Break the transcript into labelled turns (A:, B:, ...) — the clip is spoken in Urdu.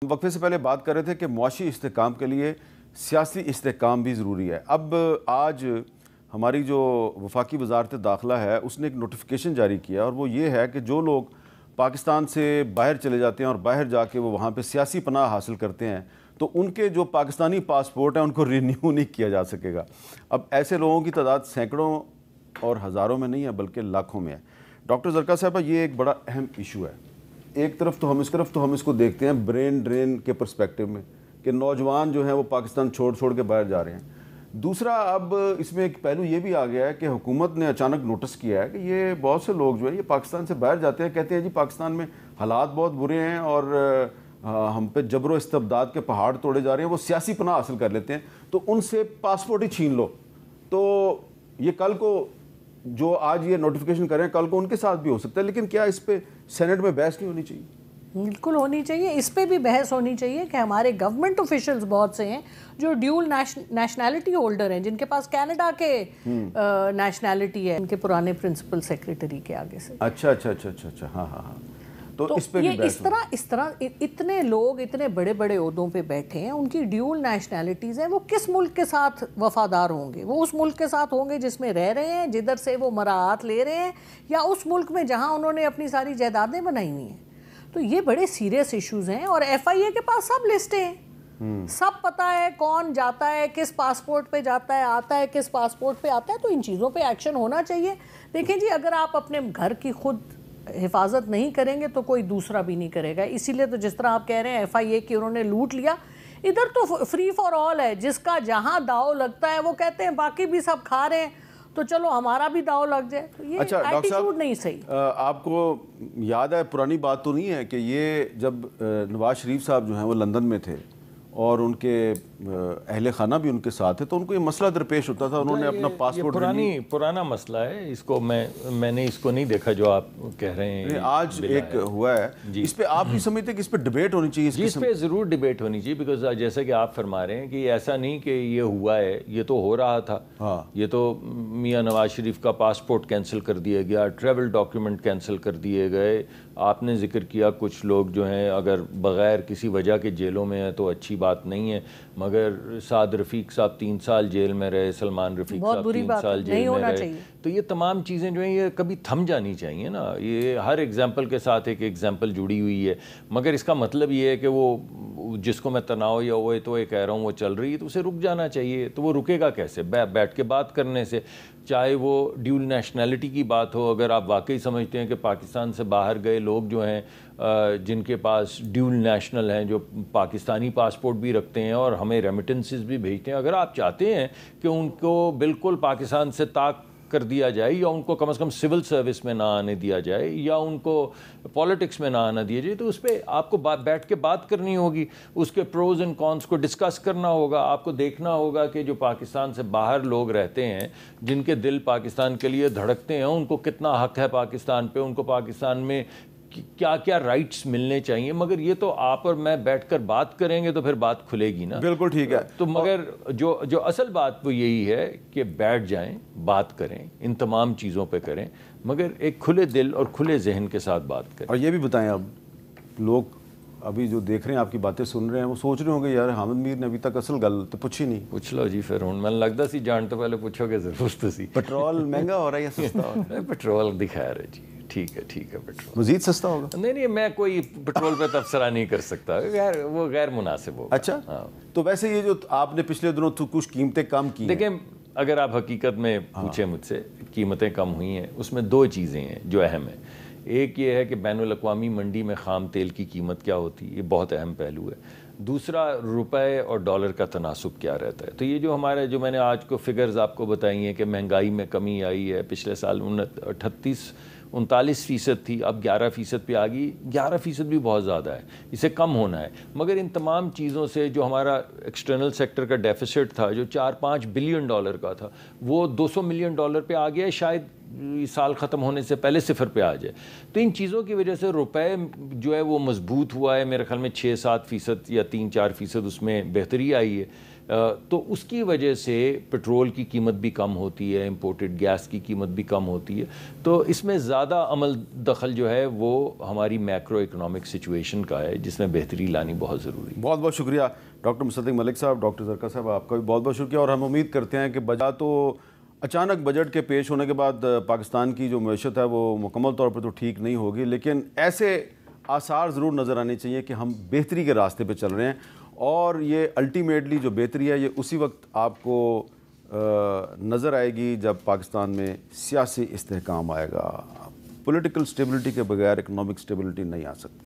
A: وقفے سے پہلے بات کر رہے تھے کہ معاشی استحکام کے لیے سیاسی استحکام بھی ضروری ہے۔ اب آج ہماری جو وفاقی وزارت داخلہ ہے اس نے ایک نوٹیفیکیشن جاری کیا اور وہ یہ ہے کہ جو لوگ پاکستان سے باہر چلے جاتے ہیں اور باہر جا کے وہ وہاں پہ سیاسی پناہ حاصل کرتے ہیں تو ان کے جو پاکستانی پاسپورٹ ہیں ان کو رینیو نہیں کیا جا سکے گا۔ اب ایسے لوگوں کی تعداد سینکڑوں اور ہزاروں میں نہیں ہے بلکہ لاکھوں میں ہے۔ ڈاکٹر زرکا صاحبہ، یہ ایک بڑا اہم ایشو ہے۔ ایک طرف تو ہم اس کو دیکھتے ہیں برین ڈرین کے پرسپیکٹیو میں کہ نوجوان جو ہیں وہ پاکستان چھوڑ کے باہر جا رہے ہیں۔ دوسرا، اب اس میں ایک پہلو یہ بھی آ گیا ہے کہ حکومت نے اچانک نوٹس کیا ہے کہ یہ بہت سے لوگ جو ہیں یہ پاکستان سے باہر جاتے ہیں، کہتے ہیں جی پاکستان میں حالات بہت برے ہیں اور ہم پہ جبر و استبداد کے پہاڑ توڑے جا رہے ہیں، وہ سیاسی پناہ حاصل کر لیتے ہیں تو ان سے پاسپورٹ ہی چھین لو۔ تو یہ کل کو جو آج یہ نوٹیفیکیشن کریں کل کو ان کے ساتھ بھی ہو سکتا ہے، لیکن کیا اس پہ سینٹ میں بحث نہیں ہونی چاہیے؟
B: بالکل ہونی چاہیے، اس پہ بھی بحث ہونی چاہیے کہ ہمارے گورنمنٹ آفیشلز بہت سے ہیں جو ڈیول نیشنلٹی ہولڈر ہیں، جن کے پاس کینیڈا کے نیشنلٹی ہے، ان کے پرانے پرنسپل سیکریٹری کے آگے سے۔
A: اچھا، ہاں تو اس پہ بھی
B: اس طرح اتنے لوگ اتنے بڑے بڑے عہدوں پہ بیٹھے ہیں، ان کی ڈیول نیشنلٹیز ہیں، وہ کس ملک کے ساتھ وفادار ہوں گے؟ وہ اس ملک کے ساتھ ہوں گے جس میں رہ رہے ہیں، جدھر سے وہ مراعات لے رہے ہیں، یا اس ملک میں جہاں انہوں نے اپنی ساری جائیدادیں بنائی ہوئی ہیں؟ تو یہ بڑے سیریس ایشوز ہیں، اور ایف آئی اے کے پاس سب لسٹیں ہیں، سب پتہ ہے کون جاتا ہے، کس پاسپورٹ پہ جاتا ہے، آتا ہے کس پاسپورٹ پہ آتا ہے۔ تو ان چیزوں پہ ایکشن ہونا چاہیے۔ دیکھیں جی، اگر آپ اپنے گھر کی خود حفاظت نہیں کریں گے تو کوئی دوسرا بھی نہیں کرے گا۔ اسی لیے تو جس طرح آپ کہہ رہے ہیں ایف آئی اے کی انہوں نے لوٹ لیا، ادھر تو فری فار آل ہے، جس کا جہاں داؤ لگتا ہے وہ کہتے ہیں باقی بھی سب کھا رہے ہیں تو چلو ہمارا بھی داؤ لگ جائے۔ تو یہ ایٹیٹیوڈ نہیں صحیح۔
A: آپ کو یاد ہے، پرانی بات تو نہیں ہے کہ یہ جب نواز شریف صاحب جو ہیں وہ لندن میں تھے اور ان کے اہل خانہ بھی ان کے ساتھ ہے تو ان کو یہ مسئلہ درپیش ہوتا تھا، انہوں نے اپنا پاسپورٹ
C: پرانا مسئلہ ہے، اس کو میں نے اس کو نہیں دیکھا جو آپ کہہ رہے ہیں
A: آج ایک ہوا ہے۔ اس پہ آپ نہیں سمجھتے کہ اس پہ ڈیبیٹ ہونی چاہیے؟
C: اس پہ ضرور ڈیبیٹ ہونی چاہیے، بیکاز جیسا کہ آپ فرما رہے ہیں کہ ایسا نہیں کہ یہ ہوا ہے، یہ تو ہو رہا تھا۔ یہ تو میاں نواز شریف کا پاسپورٹ کینسل کر دیا گیا، ٹریول ڈاکیومنٹ کینسل کر دیے گئے۔ آپ نے ذکر کیا کچھ لوگ جو ہیں اگر بغیر کسی وجہ کے جیلوں میں ہیں تو اچھی بات نہیں ہے، مگر سعد رفیق صاحب 3 سال جیل میں رہے، سلمان رفیق صاحب 3 سال جیل میں رہے۔ تو یہ تمام چیزیں جو ہیں یہ کبھی تھم جانی چاہیے نا۔ یہ ہر ایگزامپل کے ساتھ ایک ایگزامپل جڑی ہوئی ہے، مگر اس کا مطلب یہ ہے کہ وہ جس کو میں تناؤ یا وہ تو یہ کہہ رہا ہوں وہ چل رہی ہے تو اسے رک جانا چاہیے۔ تو وہ رکے گا کیسے؟ بیٹھ کے بات کرنے سے، چاہے وہ ڈیول نیشنلٹی کی بات ہو۔ اگر آپ واقعی سمجھتے ہیں کہ پاکستان سے باہر گئے لوگ جو ہیں جن کے پاس ڈیول نیشنل ہیں، جو پاکستانی پاسپورٹ بھی رکھتے ہیں اور ہمیں ریمیٹنسز بھی بھیجتے ہیں، اگر آپ چاہتے ہیں کہ ان کو بالکل پاکستان سے طاق کر دیا جائے یا ان کو کم از کم سول سروس میں نہ آنے دیا جائے یا ان کو پالیٹکس میں نہ آنا دیا جائے، تو اس پہ آپ کو بیٹھ کے بات کرنی ہوگی، اس کے پروز اینڈ کونس کو ڈسکس کرنا ہوگا۔ آپ کو دیکھنا ہوگا کہ جو پاکستان سے باہر لوگ رہتے ہیں، جن کے دل پاکستان کے لیے دھڑکتے ہیں، ان کو کتنا حق ہے پاکستان پہ، ان کو پاکستان میں کیا کیا رائٹس ملنے چاہیے۔ مگر یہ تو آپ اور میں بیٹھ کر بات کریں گے تو پھر بات کھلے گی نا۔
A: بالکل ٹھیک ہے۔
C: تو مگر جو اصل بات وہ یہی ہے کہ بیٹھ جائیں، بات کریں، ان تمام چیزوں پہ کریں، مگر ایک کھلے دل اور کھلے ذہن کے ساتھ بات کریں۔
A: اور یہ بھی بتائیں، اب لوگ ابھی جو دیکھ رہے ہیں آپ کی باتیں سن رہے ہیں وہ سوچ رہے ہوں گے یار حامد میر نے ابھی تک اصل گل تو پوچھی نہیں۔
C: پوچھ لو جی پھر، ہوں میں لگتا سی جان تو پہلے پوچھو گے ضرور تو سی۔
A: پیٹرول مہنگا ہو رہا ہے یا سستا ہو رہا ہے؟
C: پیٹرول دکھائے رہے جی، ٹھیک ہے پیٹرول
A: مزید سستا ہوگا؟
C: نہیں، میں کوئی پیٹرول پہ تبصرہ نہیں کر سکتا، وہ غیر مناسب ہوگا۔
A: اچھا، تو ویسے یہ جو آپ نے پچھلے دنوں تو کچھ قیمتیں کم کی ہیں،
C: دیکھیں اگر آپ حقیقت میں پوچھیں مجھ سے قیمتیں کم ہوئی ہیں، اس میں 2 چیزیں ہیں جو اہم ہیں۔ ایک یہ ہے کہ بین الاقوامی منڈی میں خام تیل کی قیمت کیا ہوتی ہے، یہ بہت اہم پہلو ہے۔ دوسرا، روپے اور ڈالر کا تناسب کیا رہتا ہے۔ تو یہ جو ہمارے جو میں نے آج کو فگرز آپ کو بتائی ہیں کہ مہنگائی میں کمی آئی ہے، پچھلے سال 39% تھی، اب 11% پہ آ گئی۔ 11% بھی بہت زیادہ ہے، اسے کم ہونا ہے۔ مگر ان تمام چیزوں سے جو ہمارا ایکسٹرنل سیکٹر کا ڈیفیسٹ تھا جو $4-5 بلین کا تھا، وہ $200 ملین پہ آ گیا ہے، شاید اس سال ختم ہونے سے پہلے 0 پہ آ جائے. تو ان چیزوں کی وجہ سے روپے جو ہے وہ مضبوط ہوا ہے, میرے خیال میں 6-7% یا 3-4% اس میں بہتری آئی ہے. تو اس کی وجہ سے پٹرول کی قیمت بھی کم ہوتی ہے, امپورٹڈ گیس کی قیمت بھی کم ہوتی ہے. تو اس میں زیادہ عمل دخل جو ہے وہ ہماری میکرو اکنامک سچویشن کا ہے, جس میں بہتری لانی بہت ضروری ہے.
A: بہت بہت شکریہ ڈاکٹر مصدق ملک صاحب, ڈاکٹر زرکا صاحب, آپ کا بھی بہت بہت شکریہ. اور ہم امید کرتے ہیں کہ بجا تو اچانک بجٹ کے پیش ہونے کے بعد پاکستان کی جو معیشت ہے وہ مکمل طور پر تو ٹھیک نہیں ہوگی, لیکن ایسے آثار ضرور نظر آنے چاہیے کہ ہم بہتری کے راستے پہ چل رہے ہیں. اور یہ الٹیمیٹلی جو بہتری ہے یہ اسی وقت آپ کو نظر آئے گی جب پاکستان میں سیاسی استحکام آئے گا. پولیٹیکل سٹیبلٹی کے بغیر اکنامک سٹیبلٹی نہیں آ سکتی.